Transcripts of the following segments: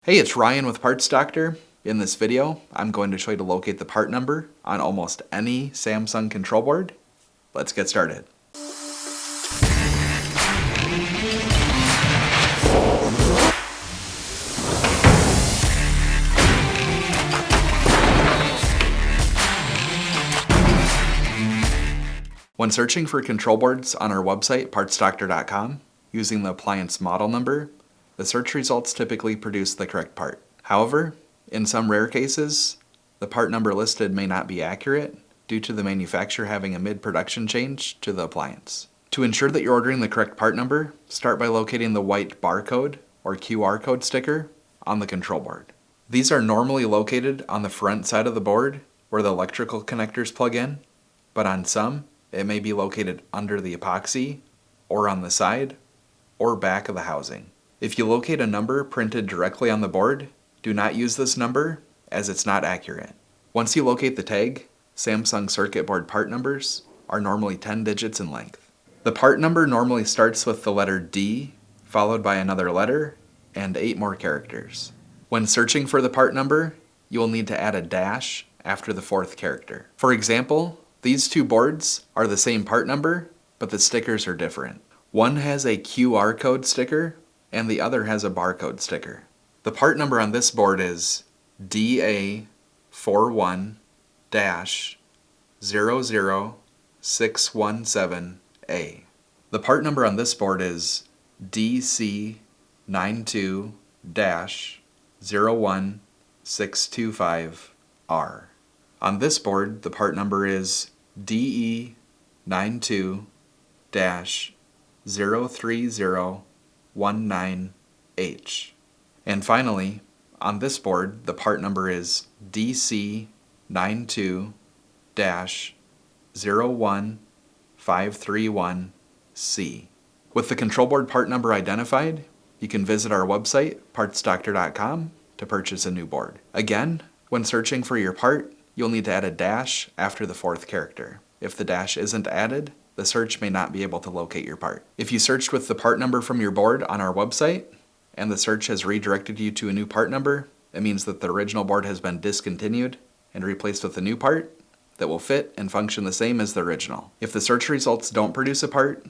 Hey, it's Ryan with Parts Doctor. In this video, I'm going to show you to locate the part number on almost any Samsung control board. Let's get started. When searching for control boards on our website, partsdoctor.com, using the appliance model number, the search results typically produce the correct part. However, in some rare cases, the part number listed may not be accurate due to the manufacturer having a mid-production change to the appliance. To ensure that you're ordering the correct part number, start by locating the white barcode or QR code sticker on the control board. These are normally located on the front side of the board where the electrical connectors plug in, but on some, it may be located under the epoxy or on the side or back of the housing. If you locate a number printed directly on the board, do not use this number as it's not accurate. Once you locate the tag, Samsung circuit board part numbers are normally 10 digits in length. The part number normally starts with the letter D, followed by another letter, and 8 more characters. When searching for the part number, you will need to add a dash after the 4th character. For example, these two boards are the same part number, but the stickers are different. One has a QR code sticker, and the other has a barcode sticker. The part number on this board is DA41-00617A. The part number on this board is DC92-01625R. On this board, the part number is DE92-03019H. And finally, on this board, the part number is DC92-01531C. With the control board part number identified, you can visit our website, partsdoctor.com, to purchase a new board. Again, when searching for your part, you'll need to add a dash after the 4th character. If the dash isn't added, the search may not be able to locate your part. If you searched with the part number from your board on our website, and the search has redirected you to a new part number, it means that the original board has been discontinued and replaced with a new part that will fit and function the same as the original. If the search results don't produce a part,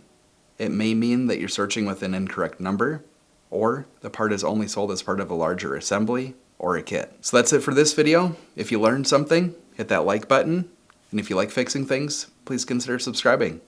it may mean that you're searching with an incorrect number, or the part is only sold as part of a larger assembly or a kit. So that's it for this video. If you learned something, hit that like button, and if you like fixing things, please consider subscribing.